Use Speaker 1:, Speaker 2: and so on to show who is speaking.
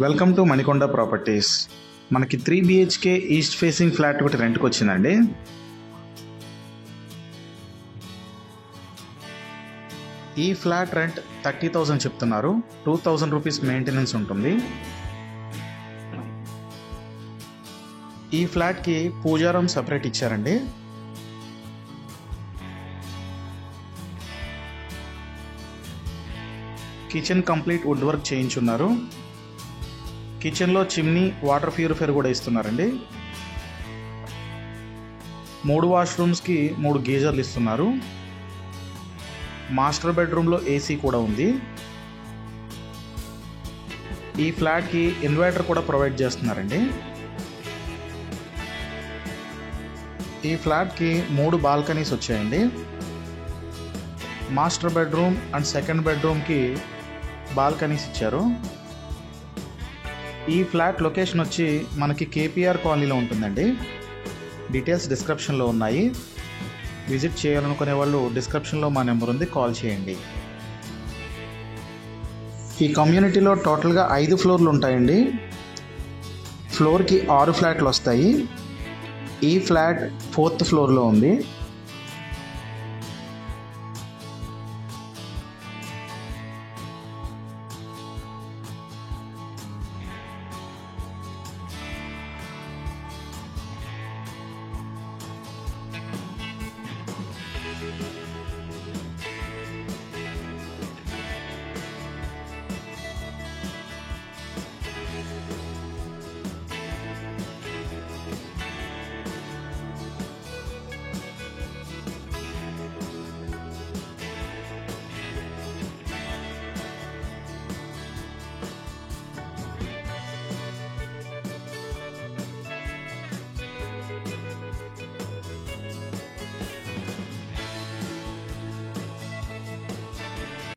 Speaker 1: Welcome to Manikonda properties. మనకి 3 BHK east facing flat ఒకటి రెంట్కి వచ్చిందండి. ఈ ఫ్లాట్ రెంట్ 30,000 చెప్తున్నారు. 2,000 రూపీస్ మెయింటెనెన్స్ ఉంటుంది. ఈ ఫ్లాట్కి పూజా రూమ్ సపరేట్ ఇచ్చారండి. కిచెన్ కంప్లీట్ వుడ్ వర్క్ చేయించున్నారు. కిచెన్లో చిమ్నీ, వాటర్ ప్యూరిఫైయర్ కూడా ఇస్తున్నారండి. 3 వాష్రూమ్స్కి 3 గీజర్లు ఇస్తున్నారు. మాస్టర్ బెడ్రూమ్లో ఏసీ కూడా ఉంది. ఈ ఫ్లాట్కి ఇన్వర్టర్ కూడా ప్రొవైడ్ చేస్తున్నారండి. ఈ ఫ్లాట్కి 3 బాల్కనీస్ వచ్చాయండి. మాస్టర్ బెడ్రూమ్ అండ్ సెకండ్ బెడ్రూమ్కి బాల్కనీస్ ఇచ్చారు. ఈ ఫ్లాట్ లొకేషన్ వచ్చి మనకి KPR కాలనీలో ఉంటుందండి. డీటెయిల్స్ డిస్క్రిప్షన్లో ఉన్నాయి. విజిట్ చేయాలనుకునే వాళ్ళు డిస్క్రిప్షన్లో మా నెంబర్ ఉంది, కాల్ చేయండి. ఈ కమ్యూనిటీలో టోటల్గా 5 ఫ్లోర్లు ఉంటాయండి. ఫ్లోర్కి 6 ఫ్లాట్లు వస్తాయి. ఈ ఫ్లాట్ 4th ఫ్లోర్లో ఉంది.